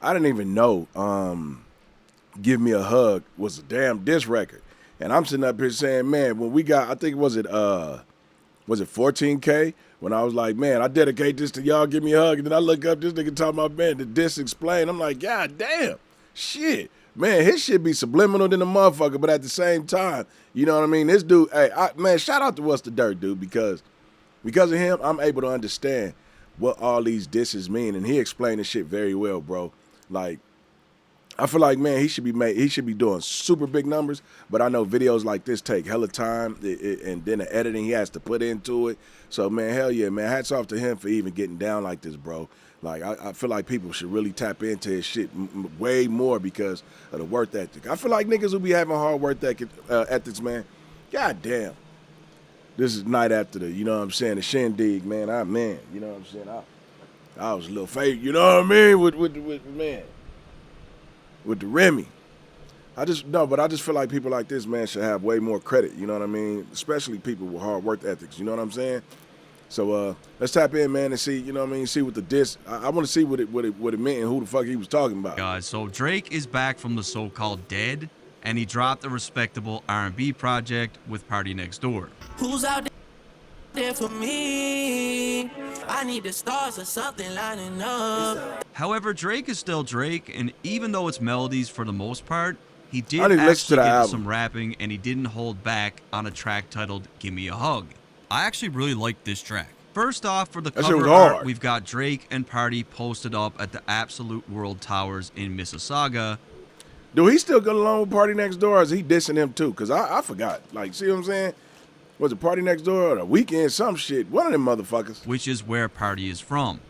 I didn't even know Give Me a Hug was a damn diss record. And I'm sitting up here saying, man, when we got, I think was it 14K? When I was like, man, I dedicate this to y'all, give me a hug. And then I look up, this nigga talking about, man, the diss explain. I'm like, God damn, shit. Man, his shit be subliminal than a motherfucker, but at the same time, you know what I mean? This dude, hey, man, shout out to What's the Dirt, dude, because of him, I'm able to understand what all these disses mean. And he explained the shit very well, bro. Like, I feel like, man, he should be doing super big numbers, but I know videos like this take hella time, and then the editing he has to put into it. So, man, hell yeah, man, hats off to him for even getting down like this, bro. Like, I feel like people should really tap into his shit way more because of the work ethic. I feel like niggas who be having hard work ethics, man, god damn. This is night after the, you know what I'm saying, the shindig, man, you know what I'm saying, I was a little fake, you know what I mean, with man. With the Remy. But I just feel like people like this, man, should have way more credit, you know what I mean? Especially people with hard work ethics, you know what I'm saying? So let's tap in, man, and see, you know what I mean, see what the diss, I want to see what it meant and who the fuck he was talking about. Guys, so Drake is back from the so-called dead, and he dropped a respectable R&B project with Party Next Door. Who's out there for me? I need the stars or something lining up. However, Drake is still Drake, and even though it's melodies for the most part, he did I didn't listen actually to the get album. some rapping, and he didn't hold back on a track titled Gimme A Hug. I actually really like this track. First off, for the That shit was cover art, hard. we've got Drake and Party posted up at the Absolute World Towers in Mississauga. Do he still go along with Party Next Door, or is he dissing him too? Because I forgot. Like, see what I'm saying? Was it Party Next Door or The Weeknd, some shit? One of them motherfuckers. Which is where Party is from.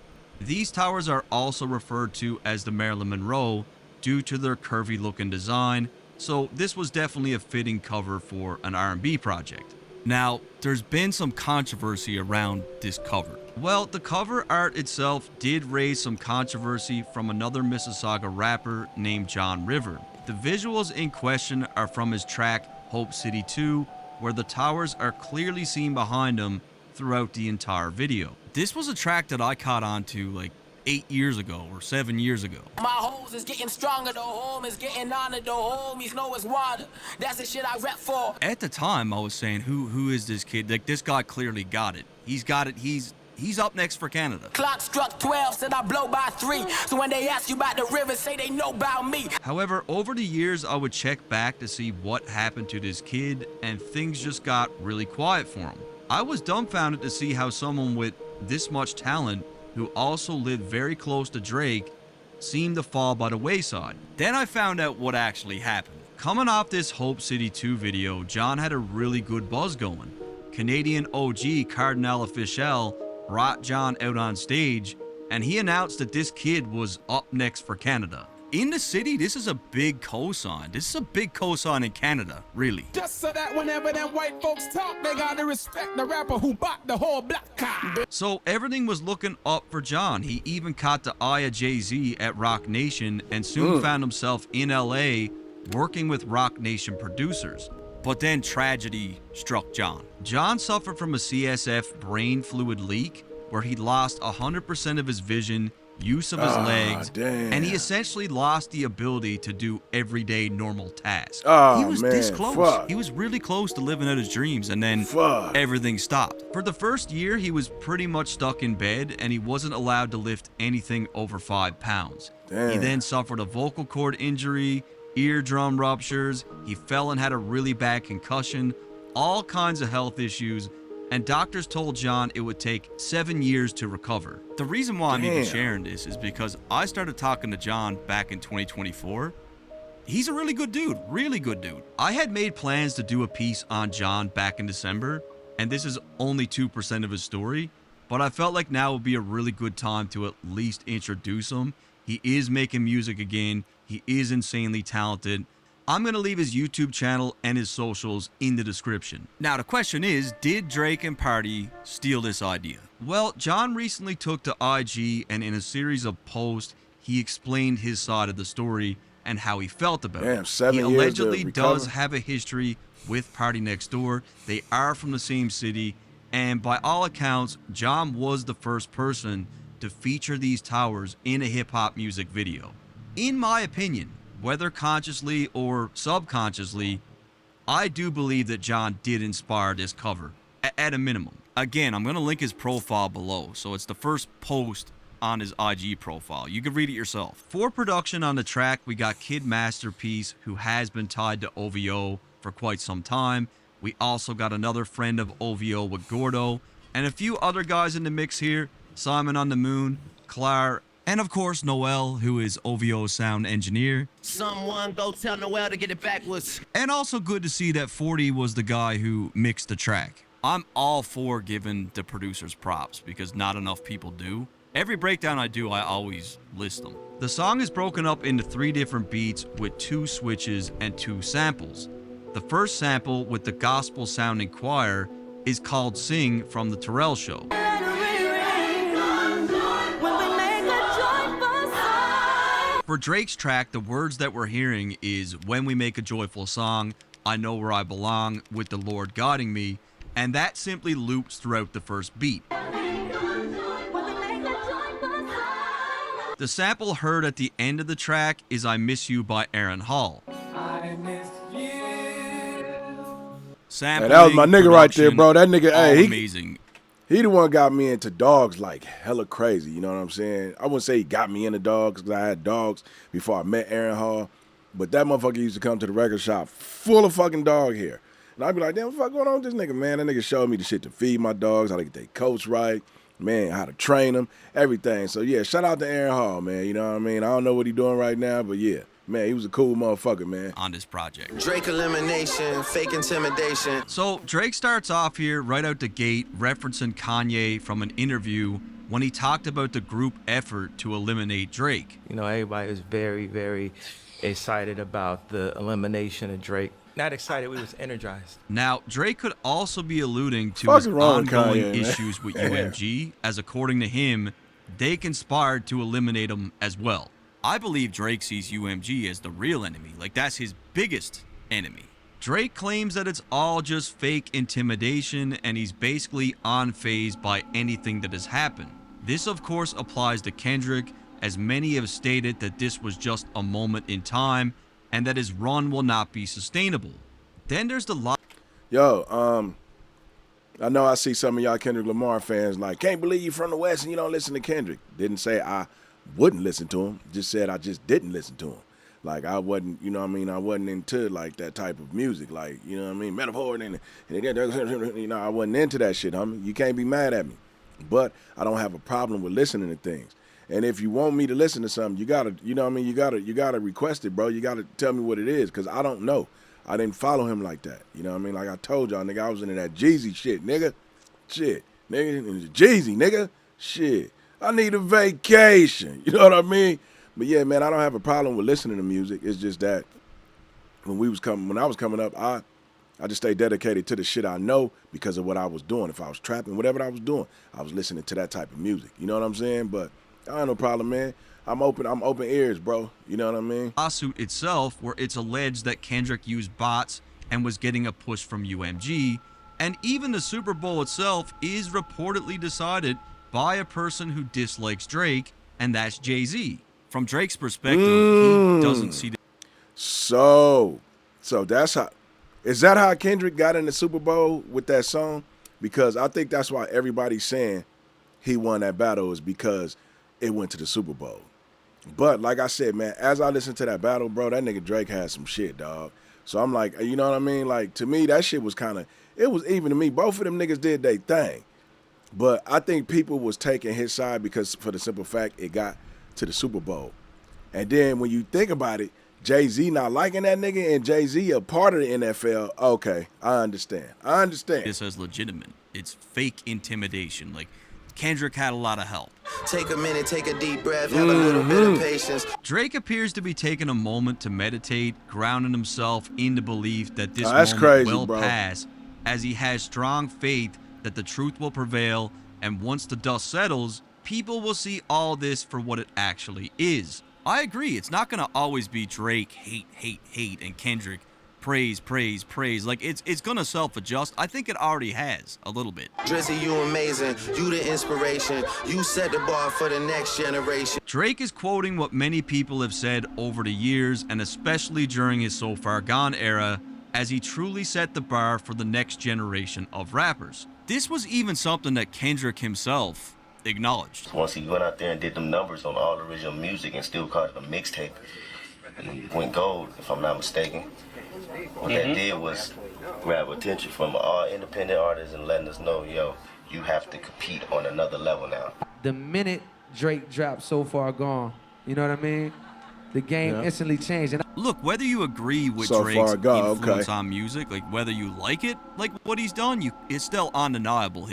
These towers are also referred to as the Marilyn Monroe due to their curvy looking design, so this was definitely a fitting cover for an R&B project. Now, there's been some controversy around this cover. Well, the cover art itself did raise some controversy from another Mississauga rapper named John River. The visuals in question are from his track Hope City 2, where the towers are clearly seen behind him throughout the entire video. This was a track that I caught on to like 8 years ago or 7 years ago. My hoes is getting stronger, the home is getting honored, the homies know it's water. That's the shit I rap for. At the time, I was saying, who is this kid? Like, this guy clearly got it. He's got it. He's up next for Canada. Clock struck 12, said I blow by 3. So when they ask you about the river, say they know about me. However, over the years, I would check back to see what happened to this kid, and things just got really quiet for him. I was dumbfounded to see how someone with this much talent, who also lived very close to Drake, seemed to fall by the wayside. Then I found out what actually happened. Coming off this Hope City 2 video, John had a really good buzz going. Canadian OG Cardinal Officiel brought John out on stage, and he announced that this kid was up next for Canada. In the city, this is a big cosign. This is a big cosign in Canada, really. Just so that whenever them white folks talk, they gotta respect the rapper who bought the whole black car. So everything was looking up for John. He even caught the eye of Jay-Z at Rock Nation and soon found himself in LA working with Rock Nation producers. But then tragedy struck John. John suffered from a CSF brain fluid leak where he lost 100% of his vision, use of his legs, damn. and he essentially lost the ability to do everyday normal tasks. He was man, this close. fuck. He was really close to living out his dreams, and then Fuck. everything stopped. For the first year, he was pretty much stuck in bed and he wasn't allowed to lift anything over 5 pounds. Damn. He then suffered a vocal cord injury, eardrum ruptures, he fell and had a really bad concussion, all kinds of health issues, and doctors told John it would take 7 years to recover. The reason why I'm even Damn. sharing this is because I started talking to John back in 2024. He's a really good dude, really good dude. I had made plans to do a piece on John back in December, and this is only 2% of his story, but I felt like now would be a really good time to at least introduce him. He is making music again. He is insanely talented. I'm going to leave his YouTube channel and his socials in the description. Now the question is, did Drake and Party steal this idea? Well, John recently took to IG, and in a series of posts, he explained his side of the story and how he felt about Damn, it. 7 He years to allegedly does recover? have a history with Party Next Door. They are from the same city, and by all accounts, John was the first person to feature these towers in a hip-hop music video. In my opinion, whether consciously or subconsciously, I do believe that John did inspire this cover, at a minimum. Again, I'm going to link his profile below, so it's the first post on his IG profile. You can read it yourself. For production on the track, we got Kid Masterpiece, who has been tied to OVO for quite some time. We also got another friend of OVO with Gordo, and a few other guys in the mix here, Simon on the Moon, Clar, and of course Noel, who is OVO's sound engineer. Someone go tell Noel to get it backwards. And also good to see that 40 was the guy who mixed the track. I'm all for giving the producers props because not enough people do. Every breakdown I do, I always list them. The song is broken up into 3 different beats with 2 switches and 2 samples. The first sample with the gospel sounding choir is called Sing from the Terrell Show. For Drake's track, the words that we're hearing is "When we make a joyful song, I know where I belong with the Lord guiding me," and that simply loops throughout the first beat. The sample heard at the end of the track is "I Miss You" by Aaron Hall. Sampling, Hey, that was my nigga right there, bro. That nigga, all hey, amazing. he the one got me into dogs like hella crazy. You know what I'm saying? I wouldn't say he got me into dogs because I had dogs before I met Aaron Hall. But that motherfucker used to come to the record shop full of fucking dog hair. And I'd be like, damn, what the fuck going on with this nigga, man? That nigga showed me the shit to feed my dogs, how to get their coats right, man, how to train them, everything. So, yeah, shout out to Aaron Hall, man. You know what I mean? I don't know what he doing right now, but yeah. Man, he was a cool motherfucker, man. On this project. Drake elimination, fake intimidation. So Drake starts off here right out the gate referencing Kanye from an interview when he talked about the group effort to eliminate Drake. You know, everybody was very, very excited about the elimination of Drake. Not excited, we was energized. Now, Drake could also be alluding to Fucking his wrong with ongoing Kanye, man. issues with UMG, as according to him, they conspired to eliminate him as well. I believe Drake sees UMG as the real enemy. Like, that's his biggest enemy. Drake claims that it's all just fake intimidation and he's basically unfazed by anything that has happened. This, of course, applies to Kendrick, as many have stated that this was just a moment in time and that his run will not be sustainable. Then there's the Yo, I know I see some of y'all Kendrick Lamar fans like, can't believe you from the West and you don't listen to Kendrick. Didn't say I wouldn't listen to him, just said I just didn't listen to him. Like, I wasn't, you know what I mean, I wasn't into, like, that type of music. Like, you know what I mean, metaphor, and you know, I wasn't into that shit, homie. You can't be mad at me. But I don't have a problem with listening to things. And if you want me to listen to something, you gotta, you know what I mean, you gotta request it, bro. You gotta tell me what it is, because I don't know. I didn't follow him like that. You know what I mean? Like I told y'all, nigga, I was into that Jeezy shit, nigga. Shit. Nigga, Jeezy, nigga. Shit. I need a vacation. You know what I mean? But yeah, man, I don't have a problem with listening to music. It's just that when I was coming up, I just stayed dedicated to the shit I know because of what I was doing. If I was trapping, whatever I was doing, I was listening to that type of music. You know what I'm saying? But I have no problem, man. I'm open ears, bro. You know what I mean? lawsuit itself, where it's alleged that Kendrick used bots and was getting a push from UMG, and even the Super Bowl itself is reportedly decided by a person who dislikes Drake, and that's Jay-Z. From Drake's perspective, he doesn't see the So that's how. Is that how Kendrick got in the Super Bowl with that song? Because I think that's why everybody's saying he won that battle, is because it went to the Super Bowl. But like I said, man, as I listened to that battle, bro, that nigga Drake had some shit, dog. So I'm like, you know what I mean? Like, to me, that shit was it was even to me. Both of them niggas did their thing. But I think people was taking his side because for the simple fact it got to the Super Bowl. And then when you think about it, Jay-Z not liking that nigga and Jay-Z a part of the NFL, okay, I understand. this as legitimate. It's fake intimidation. Like, Kendrick had a lot of help. Take a minute, take a deep breath, have a little bit of patience. Drake appears to be taking a moment to meditate, grounding himself in the belief that this that's moment crazy, will bro. pass, as he has strong faith that the truth will prevail, and once the dust settles, people will see all this for what it actually is. I agree. It's not going to always be Drake hate, and Kendrick praise, praise, praise. Like, it's gonna self-adjust. I think it already has, a little bit. Drizzy, you amazing. You the inspiration. You set the bar for the next generation. Drake is quoting what many people have said over the years, and especially during his So Far Gone era, as he truly set the bar for the next generation of rappers. This was even something that Kendrick himself acknowledged. Once he went out there and did them numbers on all original music and still called it a mixtape, and went gold, if I'm not mistaken. What that did was grab attention from all independent artists and letting us know, yo, you have to compete on another level now. The minute Drake dropped So Far Gone, you know what I mean? The game instantly changed. And Look, whether you agree with So Drake's Far Gone, influence okay. on music, like whether you like it, like what he's done, it's still undeniable.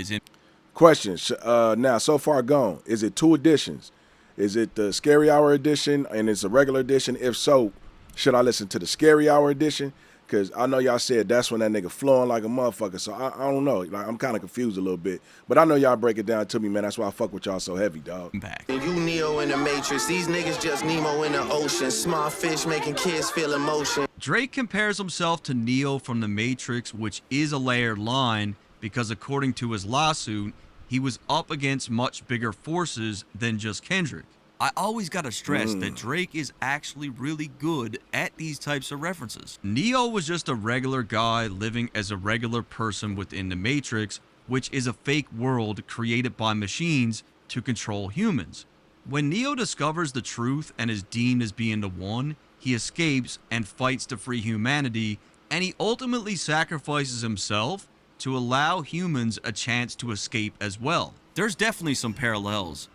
Question. Now, So Far Gone, is it 2 editions? Is it the Scary Hour edition and it's a regular edition? If so, should I listen to the Scary Hour edition? Because I know y'all said that's when that nigga flowing like a motherfucker. So I don't know. Like, I'm kind of confused a little bit. But I know y'all break it down to me, man. That's why I fuck with y'all so heavy, dog. You Neo in the Matrix. These niggas just Nemo in the ocean. Small fish making kids feel emotion. Drake compares himself to Neo from The Matrix, which is a layered line because according to his lawsuit, he was up against much bigger forces than just Kendrick. I always gotta stress that Drake is actually really good at these types of references. Neo was just a regular guy living as a regular person within the Matrix, which is a fake world created by machines to control humans. When Neo discovers the truth and is deemed as being the one, he escapes and fights to free humanity, and he ultimately sacrifices himself to allow humans a chance to escape as well. There's definitely some parallels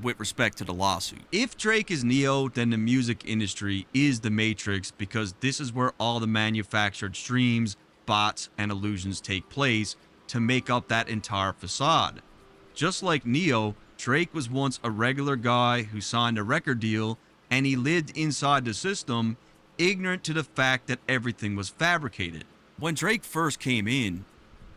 with respect to the lawsuit. If Drake is Neo, then the music industry is the Matrix because this is where all the manufactured streams, bots, and illusions take place to make up that entire facade. Just like Neo, Drake was once a regular guy who signed a record deal and he lived inside the system, ignorant to the fact that everything was fabricated. When Drake first came in,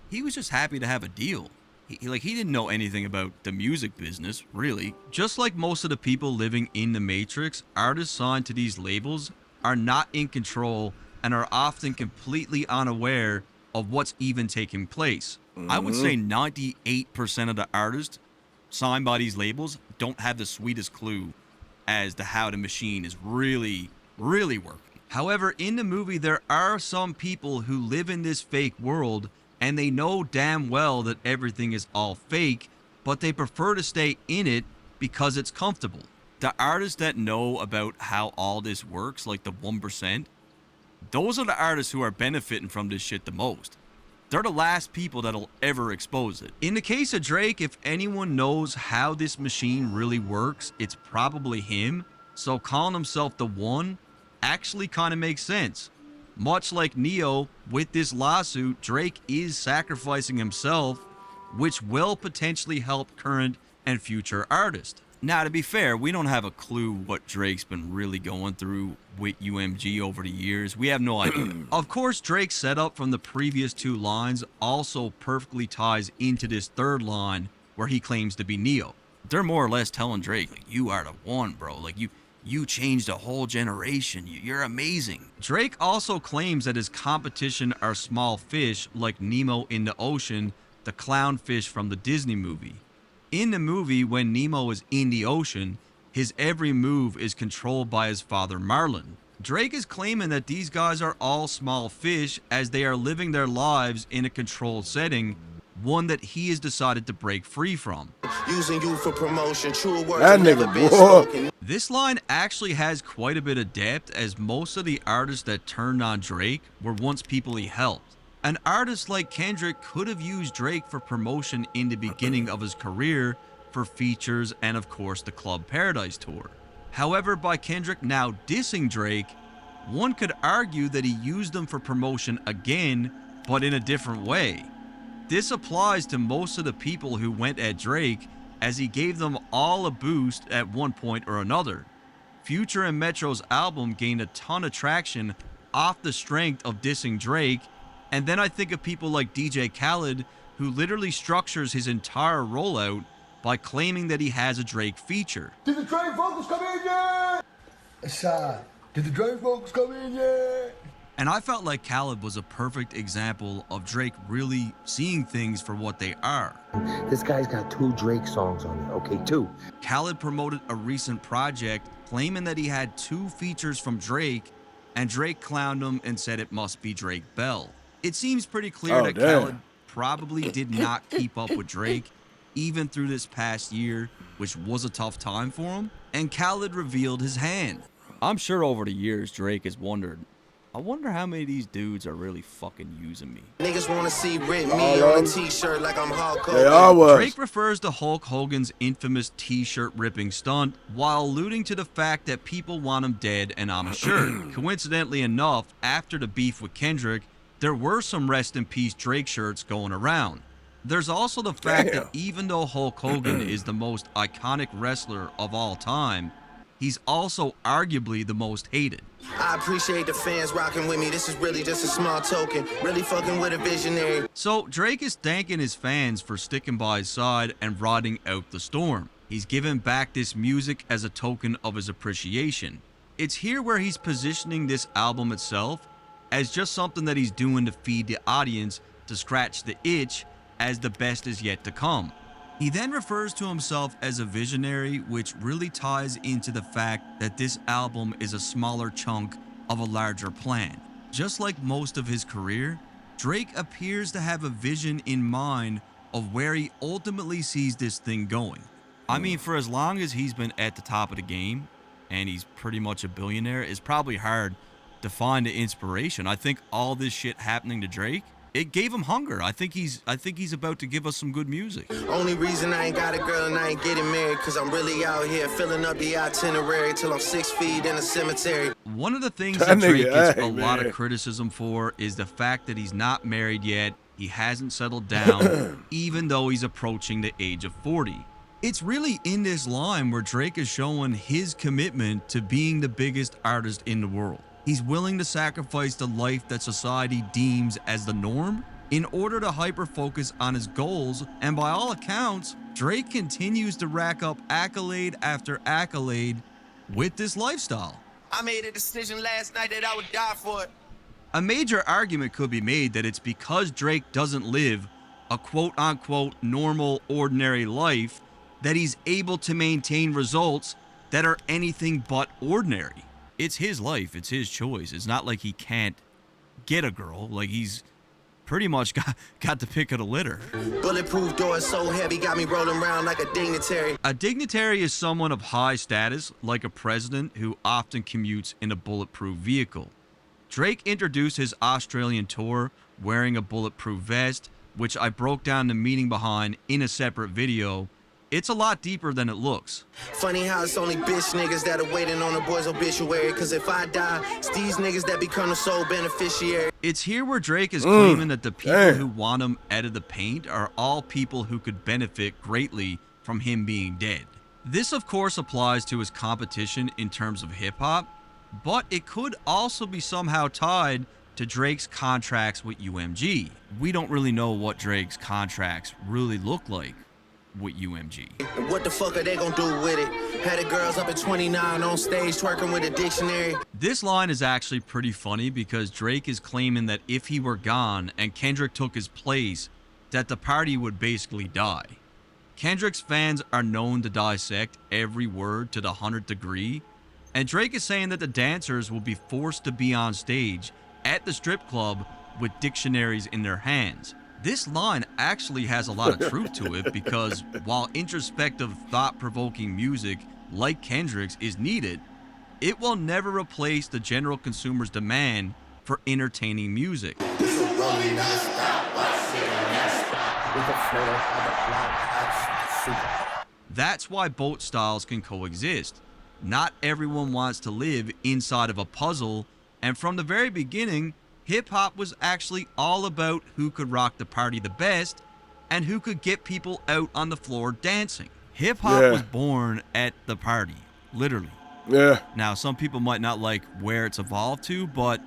he was just happy to have a deal. He didn't know anything about the music business, really. Just like most of the people living in the Matrix, artists signed to these labels are not in control and are often completely unaware of what's even taking place. I would say 98% of the artists signed by these labels don't have the sweetest clue as to how the machine is really, really working. However, in the movie, there are some people who live in this fake world and they know damn well that everything is all fake, but they prefer to stay in it because it's comfortable. The artists that know about how all this works, like the 1%, those are the artists who are benefiting from this shit the most. They're the last people that'll ever expose it. In the case of Drake, if anyone knows how this machine really works, it's probably him. So calling himself the one actually kind of makes sense. Much like Neo, with this lawsuit, Drake is sacrificing himself, which will potentially help current and future artists. Now, to be fair, we don't have a clue what Drake's been really going through with UMG over the years. We have no idea. Of course, Drake's setup from the previous 2 lines also perfectly ties into this 3rd line where he claims to be Neo. They're more or less telling Drake, like, you are the one, bro. Like, you changed a whole generation. You're amazing. Drake also claims that his competition are small fish like Nemo in the ocean, the clownfish from the Disney movie. In the movie, when Nemo is in the ocean, his every move is controlled by his father Marlin. Drake is claiming that these guys are all small fish as they are living their lives in a controlled setting, one that he has decided to break free from. Using you for promotion, true words That have never nigga, been boy. spoken. This line actually has quite a bit of depth as most of the artists that turned on Drake were once people he helped. An artist like Kendrick could have used Drake for promotion in the beginning of his career for features and of course the Club Paradise tour. However, by Kendrick now dissing Drake, one could argue that he used them for promotion again, but in a different way. This applies to most of the people who went at Drake, as he gave them all a boost at one point or another. Future and Metro's album gained a ton of traction off the strength of dissing Drake, and then I think of people like DJ Khaled, who literally structures his entire rollout by claiming that he has a Drake feature. Did the Drake vocals come in yet? Aside, did the Drake vocals come in yet? And I felt like Khaled was a perfect example of Drake really seeing things for what they are. This guy's got 2 Drake songs on it, okay, 2. Khaled promoted a recent project claiming that he had 2 features from Drake, and Drake clowned him and said it must be Drake Bell. It seems pretty clear that Khaled probably did not keep up with Drake, even through this past year, which was a tough time for him, and Khaled revealed his hand. I'm sure over the years Drake has wondered, I wonder how many of these dudes are really fucking using me. Niggas wanna see Rip me on a t-shirt like I'm Hulk Hogan. They all was. Drake refers to Hulk Hogan's infamous t-shirt ripping stunt while alluding to the fact that people want him dead and on a shirt. Coincidentally enough, after the beef with Kendrick, there were some rest in peace Drake shirts going around. There's also the fact that even though Hulk Hogan is the most iconic wrestler of all time, he's also arguably the most hated. I appreciate the fans rocking with me. This is really just a small token. Really fucking with a visionary. So Drake is thanking his fans for sticking by his side and riding out the storm. He's given back this music as a token of his appreciation. It's here where he's positioning this album itself as just something that he's doing to feed the audience to scratch the itch as the best is yet to come. He then refers to himself as a visionary, which really ties into the fact that this album is a smaller chunk of a larger plan. Just like most of his career, Drake appears to have a vision in mind of where he ultimately sees this thing going. I mean, for as long as he's been at the top of the game, and he's pretty much a billionaire, it's probably hard to find the inspiration. I think all this shit happening to Drake, it gave him hunger. I think he's about to give us some good music. Only reason I ain't got a girl and I ain't getting married, cause I'm really out here filling up the itinerary till I'm 6 feet in a cemetery. One of the things that Drake gets a lot of criticism for is the fact that he's not married yet. He hasn't settled down, even though he's approaching the age of 40. It's really in this line where Drake is showing his commitment to being the biggest artist in the world. He's willing to sacrifice the life that society deems as the norm in order to hyper-focus on his goals, and by all accounts, Drake continues to rack up accolade after accolade with this lifestyle. I made a decision last night that I would die for it. A major argument could be made that it's because Drake doesn't live a quote-unquote normal, ordinary life that he's able to maintain results that are anything but ordinary. It's his life. It's his choice. It's not like he can't get a girl. Like, he's pretty much got the pick of the litter. Bulletproof doors so heavy, got me rolling around like a dignitary. A dignitary is someone of high status, like a president who often commutes in a bulletproof vehicle. Drake introduced his Australian tour wearing a bulletproof vest, which I broke down the meaning behind in a separate video. It's a lot deeper than it looks. Funny how it's only bitch niggas that are waiting on a boy's obituary. Cause if I die, it's these niggas that become the sole beneficiary. It's here where Drake is claiming that the people who want him out of the paint are all people who could benefit greatly from him being dead. This of course applies to his competition in terms of hip-hop, but it could also be somehow tied to Drake's contracts with UMG. We don't really know what Drake's contracts really look like with UMG. What the fuck are they gonna do with it? Had the girls up at 29 on stage twerking with a dictionary. This line is actually pretty funny because Drake is claiming that if he were gone and Kendrick took his place, that the party would basically die. Kendrick's fans are known to dissect every word to the 100th degree, and Drake is saying that the dancers will be forced to be on stage at the strip club with dictionaries in their hands. This line actually has a lot of truth to it because while introspective, thought-provoking music like Kendrick's is needed, it will never replace the general consumer's demand for entertaining music. That's why both styles can coexist. Not everyone wants to live inside of a puzzle, and from the very beginning, hip-hop was actually all about who could rock the party the best and who could get people out on the floor dancing. Hip-hop was born at the party, literally. Yeah. Now, some people might not like where it's evolved to, but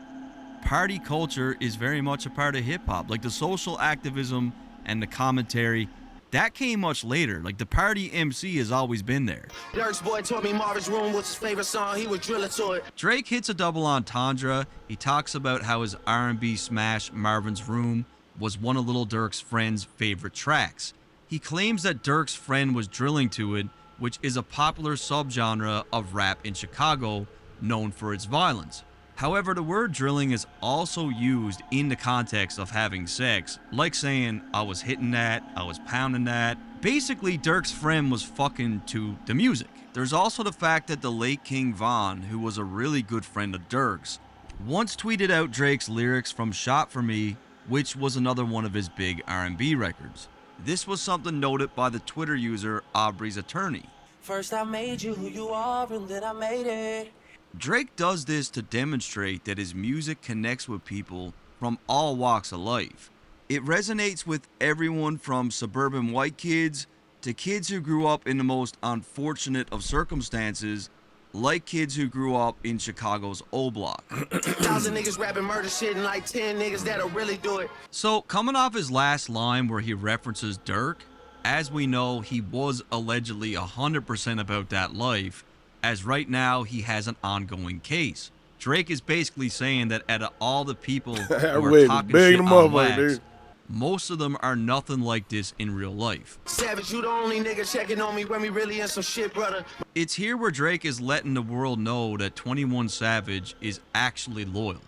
party culture is very much a part of hip-hop. Like, the social activism and the commentary, That came much later. Like, the party MC has always been there. Dirk's boy told me Marvin's Room was his favorite song. He was drilling to it. Drake hits a double entendre. He talks about how his R&B smash Marvin's Room was one of Lil Durk's friend's favorite tracks. He claims that Durk's friend was drilling to it, which is a popular subgenre of rap in Chicago known for its violence. However, the word drilling is also used in the context of having sex, like saying, I was hitting that, I was pounding that. Basically, Durk's friend was fucking to the music. There's also the fact that the late King Von, who was a really good friend of Durk's, once tweeted out Drake's lyrics from Shot For Me, which was another one of his big R&B records. This was something noted by the Twitter user Aubrey's Attorney. First I made you who you are, and then I made it. Drake does this to demonstrate that his music connects with people from all walks of life. It resonates with everyone from suburban white kids to kids who grew up in the most unfortunate of circumstances, like kids who grew up in Chicago's O Block. 1,000 niggas rapping murder shit and like 10 niggas that'll really do it. So, coming off his last line where he references Durk, as we know, he was allegedly 100% about that life, as right now he has an ongoing case. Drake is basically saying that out of all the people who are talking shit on wax, most of them are nothing like this in real life. Savage, you the only nigga checking on me when we really in some shit, brother. It's here where Drake is letting the world know that 21 Savage is actually loyal.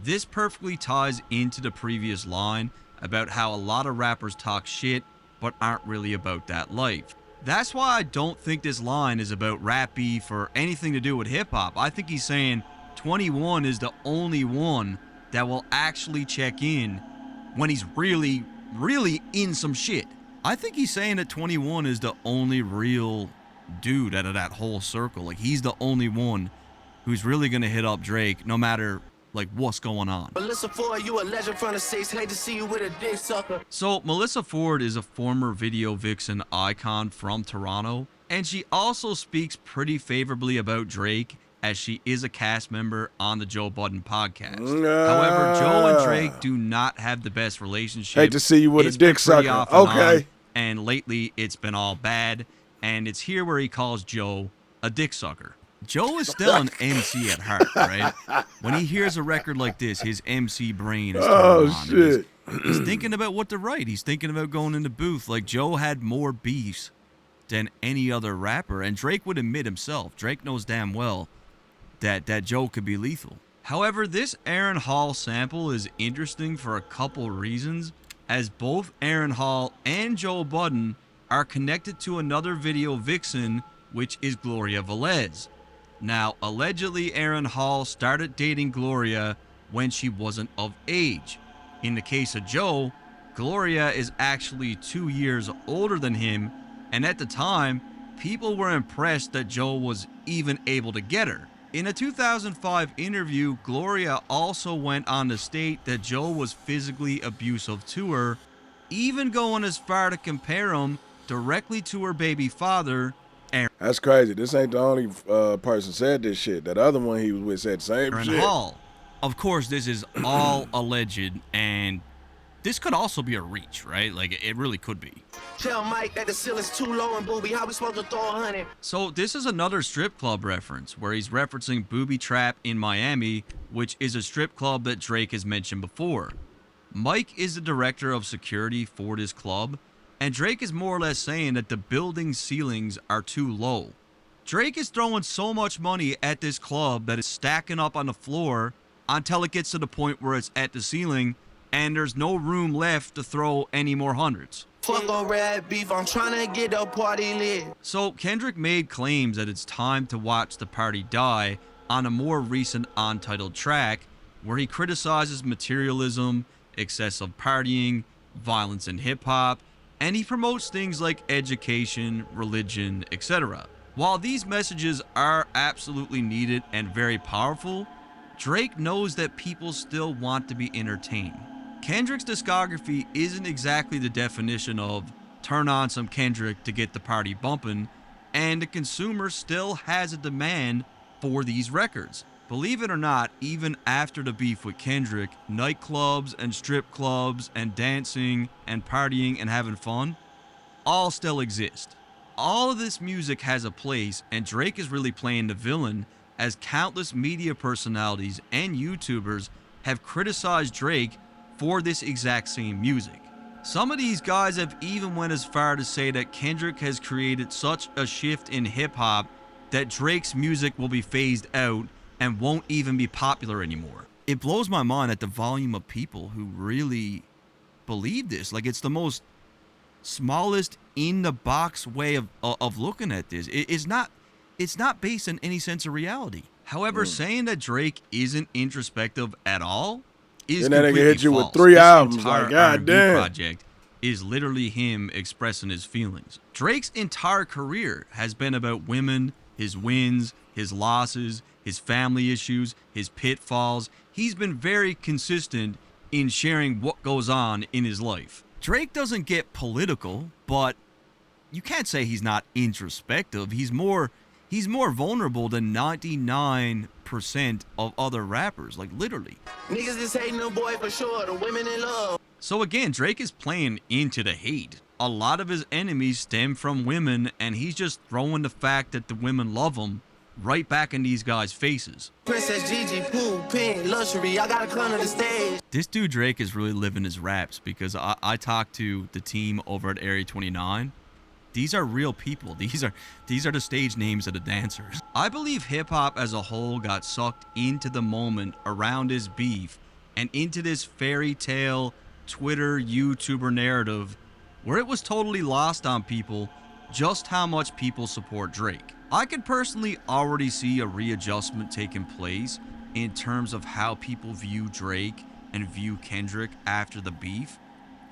This perfectly ties into the previous line about how a lot of rappers talk shit but aren't really about that life. That's why I don't think this line is about rap beef or anything to do with hip-hop. I think he's saying 21 is the only one that will actually check in when he's really, really in some shit. I think he's saying that 21 is the only real dude out of that whole circle. Like, he's the only one who's really going to hit up Drake no matter like what's going on. Melissa Ford, you a legend from the States. Hate to see you with a dick sucker. So Melissa Ford is a former video vixen icon from Toronto, and she also speaks pretty favorably about Drake, as she is a cast member on the Joe Budden podcast. However, Joe and Drake do not have the best relationship. Hate to see you with It's a dick been pretty sucker. off and Okay. on, and lately it's been all bad, and it's here where he calls Joe a dick sucker. Joe is still an MC at heart, right? When he hears a record like this, his MC brain is turned on. Shit. He's thinking about what to write. He's thinking about going in the booth. Like, Joe had more beefs than any other rapper, and Drake would admit himself. Drake knows damn well that Joe could be lethal. However, this Aaron Hall sample is interesting for a couple reasons, as both Aaron Hall and Joe Budden are connected to another video vixen, which is Gloria Velez. Now, allegedly, Aaron Hall started dating Gloria when she wasn't of age. In the case of Joe, Gloria is actually 2 years older than him, and at the time, people were impressed that Joe was even able to get her. In a 2005 interview, Gloria also went on to state that Joe was physically abusive to her, even going as far to compare him directly to her baby father, Aaron. That's crazy. This ain't the only person said this shit. That other one he was with said the same Aaron shit. Hall. Of course, this is all alleged, and this could also be a reach, right? Like, it really could be. Tell Mike that the ceiling's too low and booby. How we supposed to throw 100? So this is another strip club reference, where he's referencing Booby Trap in Miami, which is a strip club that Drake has mentioned before. Mike is the director of security for this club, and Drake is more or less saying that the building ceilings are too low. Drake is throwing so much money at this club that it's stacking up on the floor until it gets to the point where it's at the ceiling, and there's no room left to throw any more hundreds. Fuck on red beef, I'm trying to get the party lit. So Kendrick made claims that it's time to watch the party die on a more recent untitled track, where he criticizes materialism, excessive partying, violence in hip-hop, and he promotes things like education, religion, etc. While these messages are absolutely needed and very powerful, Drake knows that people still want to be entertained. Kendrick's discography isn't exactly the definition of turn on some Kendrick to get the party bumping, and the consumer still has a demand for these records. Believe it or not, even after the beef with Kendrick, nightclubs and strip clubs and dancing and partying and having fun all still exist. All of this music has a place, and Drake is really playing the villain, as countless media personalities and YouTubers have criticized Drake for this exact same music. Some of these guys have even went as far to say that Kendrick has created such a shift in hip-hop that Drake's music will be phased out and won't even be popular anymore. It blows my mind at the volume of people who really believe this. Like, it's the most smallest in the box way of looking at this. It's not based in any sense of reality. However, saying that Drake isn't introspective at all is then that nigga completely hit you false. with 3 This albums, entire like, God R&B damn. project is literally him expressing his feelings. Drake's entire career has been about women, his wins, his losses, his family issues, his pitfalls. He's been very consistent in sharing what goes on in his life. Drake doesn't get political, but you can't say he's not introspective. He's more vulnerable than 99% of other rappers, like literally. Niggas is hating the boy for sure, the women in love. So again, Drake is playing into the hate. A lot of his enemies stem from women, and he's just throwing the fact that the women love him right back in these guys' faces. Princess Gigi, pool, pink, luxury, I gotta come to the stage. This dude Drake is really living his raps, because I talked to the team over at Area 29. These are real people. These are the stage names of the dancers. I believe hip-hop as a whole got sucked into the moment around his beef and into this fairy tale Twitter YouTuber narrative where it was totally lost on people just how much people support Drake. I could personally already see a readjustment taking place in terms of how people view Drake and view Kendrick after the beef.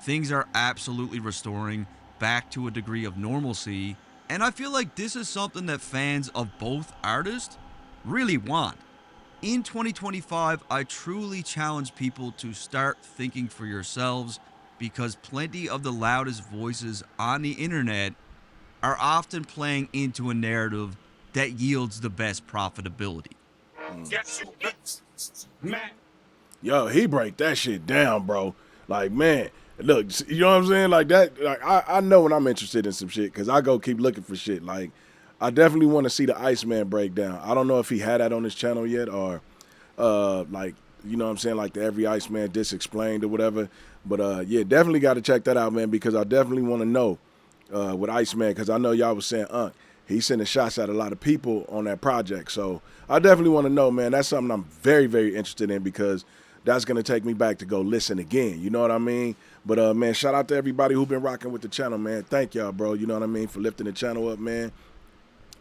Things are absolutely restoring back to a degree of normalcy, and I feel like this is something that fans of both artists really want. In 2025, I truly challenge people to start thinking for yourselves, because plenty of the loudest voices on the internet are often playing into a narrative that yields the best profitability. Yo, he break that shit down, bro. Like, man, look, you know what I'm saying? Like that, like I know when I'm interested in some shit, because I go keep looking for shit. Like, I definitely want to see the Iceman breakdown. I don't know if he had that on his channel yet, or like, you know what I'm saying, like the Every Iceman Diss Explained or whatever. But yeah, definitely got to check that out, man, because I definitely want to know with Iceman, because I know y'all was saying, he's sending shots at a lot of people on that project. So I definitely want to know, man. That's something I'm very, very interested in, because that's going to take me back to go listen again. You know what I mean? But, man, shout out to everybody who been rocking with the channel, man. Thank y'all, bro. You know what I mean? For lifting the channel up, man.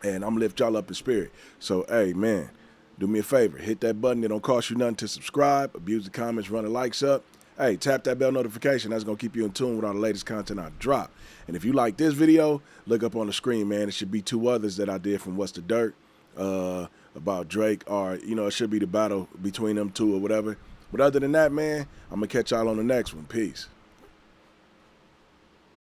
And I'm going to lift y'all up in spirit. So, hey, man, do me a favor. Hit that button. It don't cost you nothing to subscribe. Abuse the comments. Run the likes up. Hey, tap that bell notification. That's going to keep you in tune with all the latest content I drop. And if you like this video, look up on the screen, man. It should be 2 others that I did from What's the Dirt about Drake, or, you know, it should be the battle between them 2 or whatever. But other than that, man, I'm going to catch y'all on the next one. Peace.